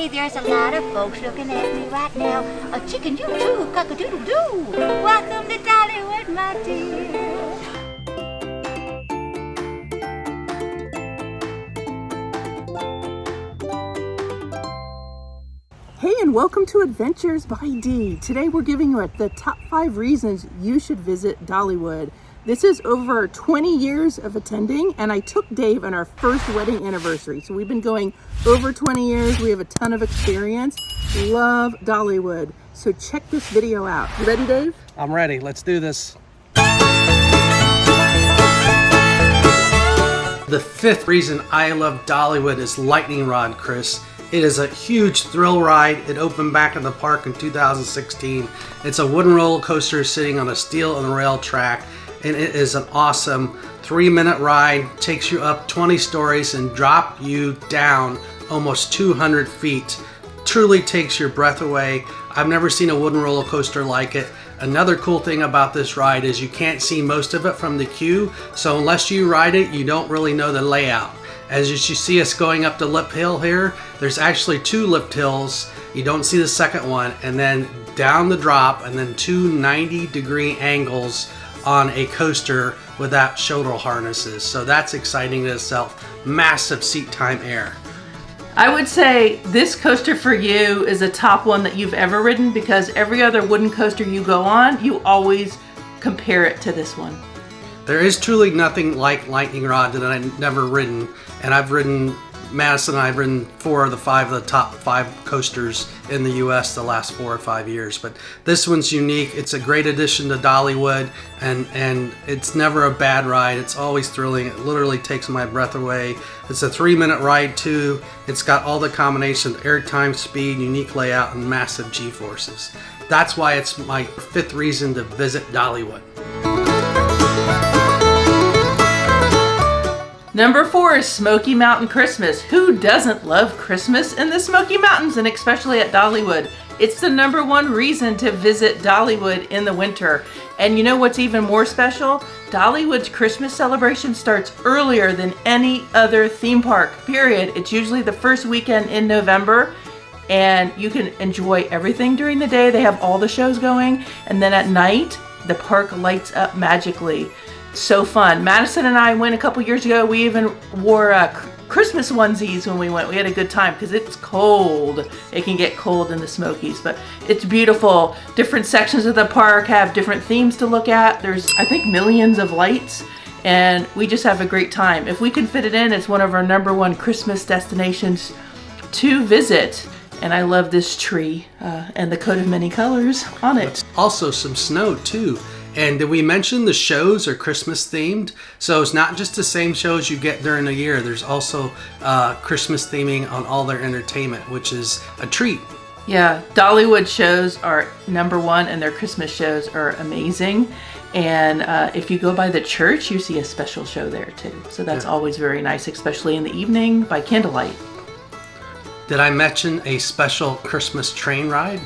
see, there's a lot of folks looking at me right now. A chicken you too, cock-a-doodle-doo. Welcome to Dollywood, my dear. Hey, and welcome to Adventures by D. Today we're giving you the top 5 reasons you should visit Dollywood. This is over 20 years of attending, and I took Dave on our first wedding anniversary. So we've been going over 20 years. We have a ton of experience. Love Dollywood. So check this video out. You ready, Dave? I'm ready. Let's do this. The 5th reason I love Dollywood is Lightning Rod, Kris. It is a huge thrill ride. It opened back in the park in 2016. It's a wooden roller coaster sitting on a steel and rail track, and it is an awesome 3-minute ride. Takes you up 20 stories and drop you down almost 200 feet. Truly takes your breath away. I've never seen a wooden roller coaster like it. Another cool thing about this ride is you can't see most of it from the queue, so unless you ride it, you don't really know the layout. As you see us going up the lip hill here, there's actually 2 lift hills. You don't see the second one, and then down the drop, and then 2 90-degree angles on a coaster without shoulder harnesses. So that's exciting in itself. Massive seat time air. I would say this coaster for you is a top one that you've ever ridden, because every other wooden coaster you go on, you always compare it to this one. There is truly nothing like Lightning Rod that I've never ridden, and I've ridden, Madison and I've ridden 4 of the top 5 coasters in the US the last 4 or 5 years, but this one's unique. It's a great addition to Dollywood, and it's never a bad ride. It's always thrilling. It literally takes my breath away. It's a 3-minute ride too. It's got all the combination of airtime, speed, unique layout, and massive G-forces. That's why it's my 5th reason to visit Dollywood. Number 4 is Smoky Mountain Christmas. Who doesn't love Christmas in the Smoky Mountains, and especially at Dollywood? It's the #1 reason to visit Dollywood in the winter. And you know what's even more special? Dollywood's Christmas celebration starts earlier than any other theme park, period. It's usually the first weekend in November, and you can enjoy everything during the day. They have all the shows going, and then at night, the park lights up magically. So fun. Madison and I went a couple years ago. We even wore Christmas onesies when we went. We had a good time because it's cold. It can get cold in the Smokies, but it's beautiful. Different sections of the park have different themes to look at. There's, I think, millions of lights, and we just have a great time. If we can fit it in, it's one of our #1 Christmas destinations to visit. And I love this tree and the coat of many colors on it. Also some snow too. And did we mention the shows are Christmas themed? So it's not just the same shows you get during the year. There's also Christmas theming on all their entertainment, which is a treat. Yeah, Dollywood shows are #1, and their Christmas shows are amazing. And if you go by the church, you see a special show there too. So that's always very nice, especially in the evening by candlelight. Did I mention a special Christmas train ride?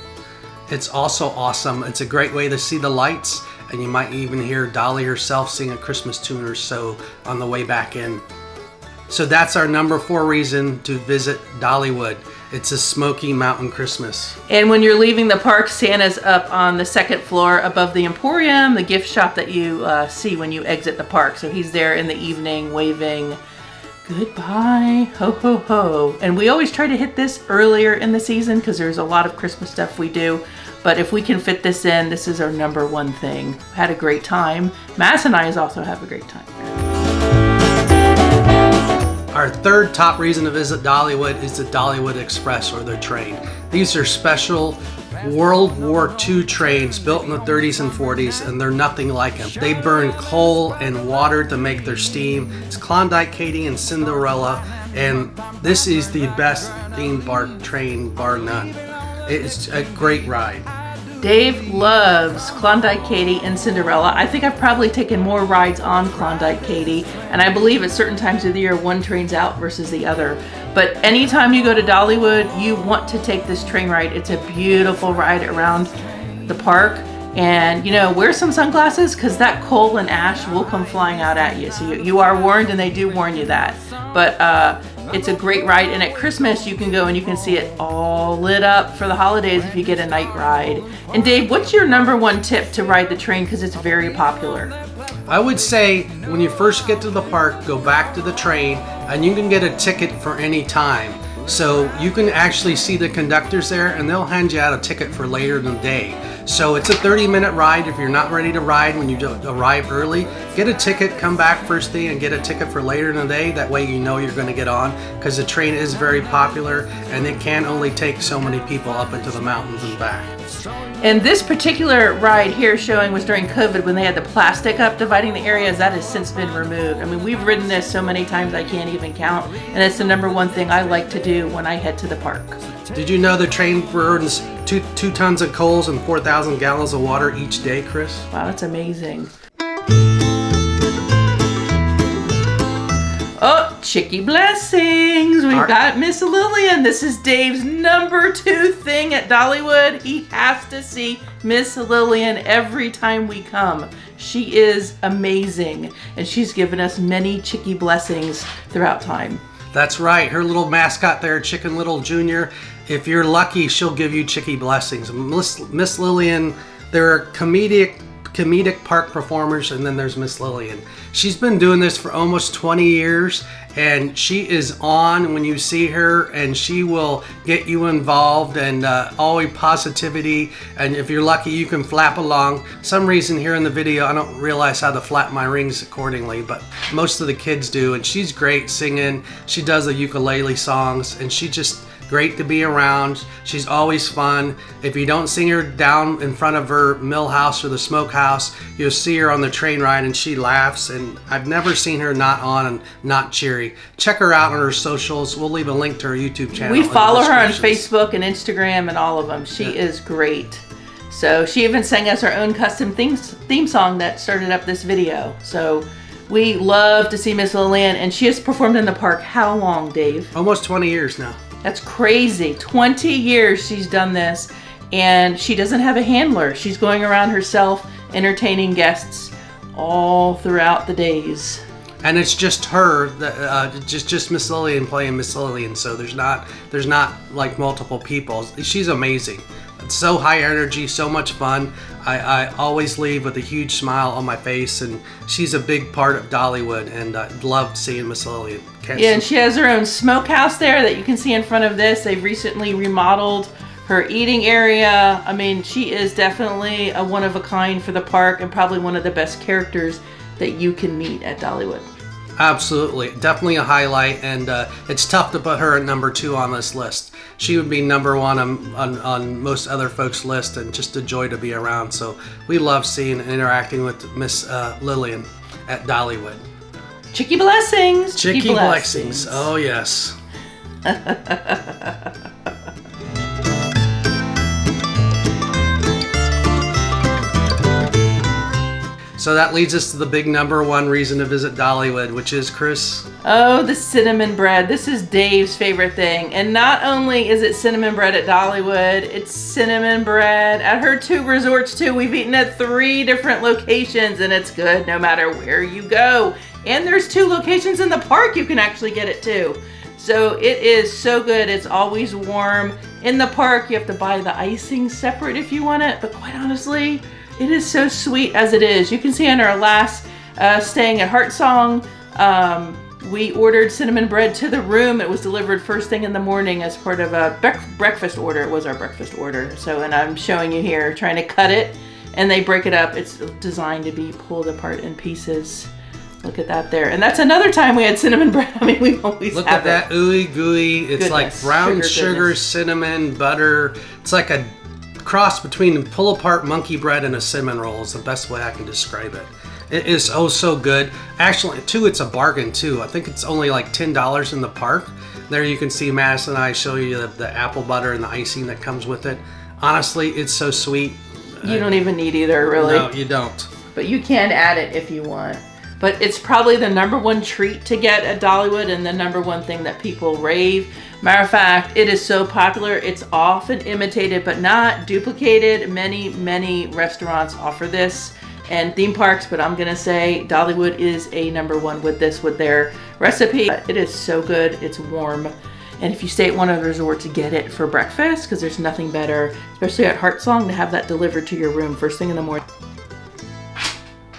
It's also awesome. It's a great way to see the lights, and you might even hear Dolly herself sing a Christmas tune or so on the way back in. So that's our #4 reason to visit Dollywood. It's a Smoky Mountain Christmas. And when you're leaving the park, Santa's up on the 2nd floor above the Emporium, the gift shop that you see when you exit the park. So he's there in the evening waving goodbye, ho ho ho. And we always try to hit this earlier in the season because there's a lot of Christmas stuff we do. But if we can fit this in, this is our #1 thing. Had a great time. Mass and I also have a great time. Our 3rd top reason to visit Dollywood is the Dollywood Express, or their train. These are special World War II trains built in the 30s and 40s, and they're nothing like them. They burn coal and water to make their steam. It's Klondike Katie and Cinderella, and this is the best theme park train, bar none. It's a great ride. Dave loves Klondike Katie and Cinderella. I think I've probably taken more rides on Klondike Katie, and I believe at certain times of the year one train's out versus the other. But anytime you go to Dollywood, you want to take this train ride. It's a beautiful ride around the park. And, you know, wear some sunglasses because that coal and ash will come flying out at you. So you are warned, and they do warn you that. But It's a great ride, and at Christmas you can go and you can see it all lit up for the holidays if you get a night ride. And Dave, what's your number one tip to ride the train, because it's very popular? I would say when you first get to the park, go back to the train and you can get a ticket for any time. So you can actually see the conductors there and they'll hand you out a ticket for later in the day. So it's a 30-minute ride. If you're not ready to ride when you arrive early, get a ticket, come back first thing and get a ticket for later in the day. That way you know you're going to get on, because the train is very popular and it can only take so many people up into the mountains and back. And this particular ride here showing was during COVID when they had the plastic up dividing the areas. That has since been removed. I mean, we've ridden this so many times I can't even count, and it's the number one thing I like to do when I head to the park. Did you know the train burns 2 tons of coals and 4,000 gallons of water each day, Kris? Wow, that's amazing. Oh, Chicky Blessings. We've got Miss Lillian. This is Dave's number 2 thing at Dollywood. He has to see Miss Lillian every time we come. She is amazing, and she's given us many Chicky Blessings throughout time. That's right. Her little mascot there, Chicken Little Jr., if you're lucky, she'll give you Chicky Blessings. Miss Lillian, there are comedic park performers, and then there's Miss Lillian. She's been doing this for almost 20 years, and she is on when you see her, and she will get you involved, and always positivity. And if you're lucky, you can flap along. Some reason here in the video I don't realize how to flap my rings accordingly, but most of the kids do. And she's great singing. She does the ukulele songs, and she just great to be around. She's always fun. If you don't see her down in front of her mill house or the smokehouse, you'll see her on the train ride and she laughs, and I've never seen her not on and not cheery. Check her out on her socials. We'll leave a link to her YouTube channel. We follow her on Facebook and Instagram and all of them. She is great. So she even sang us our own custom theme song that started up this video. So we love to see Miss Lillian, and she has performed in the park how long, Dave? Almost 20 years now. That's crazy. 20 years she's done this, and she doesn't have a handler. She's going around herself entertaining guests all throughout the days. And it's just her, just Miss Lillian playing Miss Lillian. So there's not like multiple people. She's amazing. It's so high energy, so much fun. I always leave with a huge smile on my face, and she's a big part of Dollywood, and I loved seeing Miss Lillian. And she has her own smokehouse there that you can see in front of this. They've recently remodeled her eating area. I mean, she is definitely a one of a kind for the park, and probably one of the best characters that you can meet at Dollywood. Absolutely, definitely a highlight, and it's tough to put her at number 2 on this list. She would be number 1 on most other folks' list, and just a joy to be around. So we love seeing and interacting with Miss Lillian at Dollywood. Chicky Blessings! Chicky Blessings, oh yes. So that leads us to the big number 1 reason to visit Dollywood, which is, Kris? Oh, the cinnamon bread. This is Dave's favorite thing. And not only is it cinnamon bread at Dollywood, it's cinnamon bread at her 2 resorts too. We've eaten at 3 different locations, and it's good no matter where you go. And there's 2 locations in the park you can actually get it too. So it is so good. It's always warm. In the park, you have to buy the icing separate if you want it, but quite honestly, it is so sweet as it is. You can see on our last staying at Heart Song, we ordered cinnamon bread to the room. It was delivered first thing in the morning as part of a breakfast order. It was our breakfast order. So, and I'm showing you here, trying to cut it, and they break it up. It's designed to be pulled apart in pieces. Look at that there. And that's another time we had cinnamon bread. I mean, we always Look have at that ooey gooey. It's goodness, like brown sugar, cinnamon, butter. It's like a cross between pull apart monkey bread and a cinnamon roll is the best way I can describe it. It is oh so good. Actually, too, it's a bargain too. I think it's only like $10 in the park. There you can see Madison and I show you the apple butter and the icing that comes with it. Honestly, it's so sweet. You don't even need either, really. No, you don't. But you can add it if you want. But it's probably the number 1 treat to get at Dollywood, and the number 1 thing that people rave. Matter of fact, it is so popular, it's often imitated but not duplicated. Many restaurants offer this, and theme parks, but I'm gonna say Dollywood is a number 1 with this, with their recipe. It is so good. It's warm. And if you stay at one of the resorts, get it for breakfast because there's nothing better, especially at Heartsong, to have that delivered to your room first thing in the morning.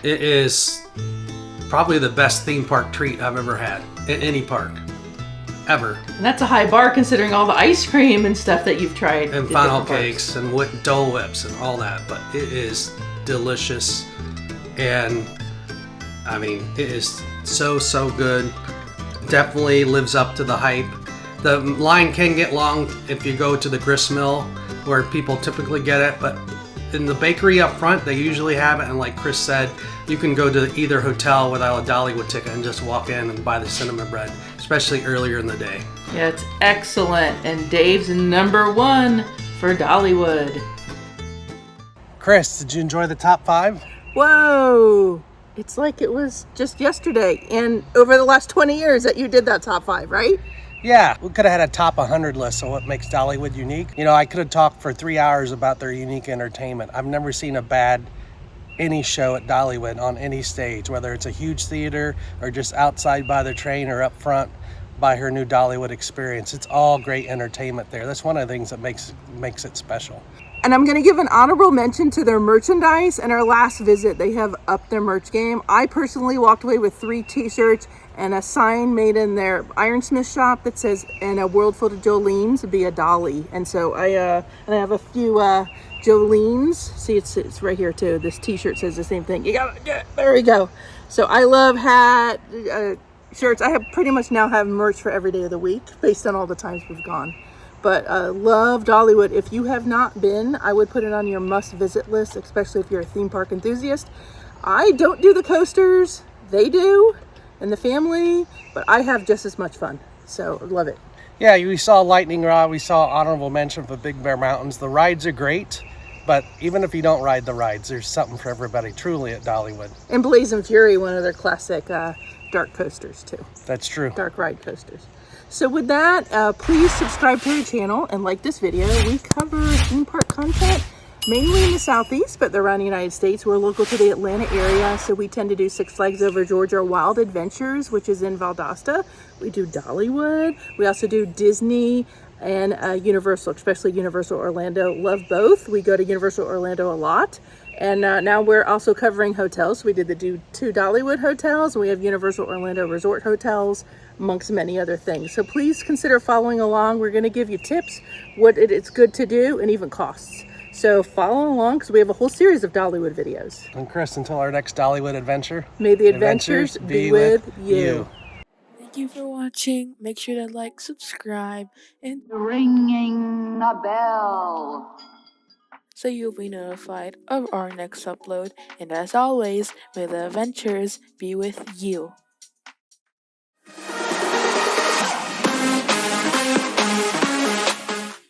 It is probably the best theme park treat I've ever had in any park, ever. And that's a high bar considering all the ice cream and stuff that you've tried. And funnel cakes and Dole Whips and all that, but it is delicious. And I mean, it is so good. Definitely lives up to the hype. The line can get long if you go to the grist mill where people typically get it, but in the bakery up front, they usually have it. And like Kris said, you can go to either hotel without a Dollywood ticket and just walk in and buy the cinnamon bread, especially earlier in the day. Yeah, it's excellent. And Dave's #1 for Dollywood. Kris, did you enjoy the top 5? Whoa! It's like it was just yesterday and over the last 20 years that you did that top 5, right? Yeah, we could have had a top 100 list of what makes Dollywood unique. You know, I could have talked for 3 hours about their unique entertainment. I've never seen a bad any show at Dollywood on any stage, whether it's a huge theater or just outside by the train or up front by her new Dollywood experience. It's all great entertainment there. That's one of the things that makes it special. And I'm going to give an honorable mention to their merchandise. And our last visit, they have upped their merch game. I personally walked away with 3 t-shirts and a sign made in their ironsmith shop that says, "In a world full of Jolenes, be a Dolly." And so I have a few Jolenes. See, it's right here too. This t-shirt says the same thing. You got it. There we go. So I love hat, shirts. I have pretty much now have merch for every day of the week based on all the times we've gone. But love Dollywood. If you have not been, I would put it on your must-visit list, especially if you're a theme park enthusiast. I don't do the coasters. They do, and the family, but I have just as much fun. So love it. Yeah, we saw Lightning Rod. We saw honorable mention for Big Bear Mountains. The rides are great, but even if you don't ride the rides, there's something for everybody truly at Dollywood. And Blazing Fury, one of their classic dark coasters too. That's true. Dark ride coasters. So with that, please subscribe to our channel and like this video. We cover theme park content mainly in the Southeast, but around the United States. We're local to the Atlanta area, so we tend to do Six Flags Over Georgia Wild Adventures, which is in Valdosta. We do Dollywood. We also do Disney and Universal, especially Universal Orlando. Love both. We go to Universal Orlando a lot. And now we're also covering hotels. We did the 2 Dollywood hotels, and we have Universal Orlando Resort hotels, amongst many other things. So please consider following along. We're going to give you tips, what it's good to do, and even costs. So follow along because we have a whole series of Dollywood videos. And Kris, until our next Dollywood adventure, May the adventures be with you. Thank you for watching. Make sure to like, subscribe, and Ringing a bell. so you'll be notified of our next upload. And as always, may the adventures be with you.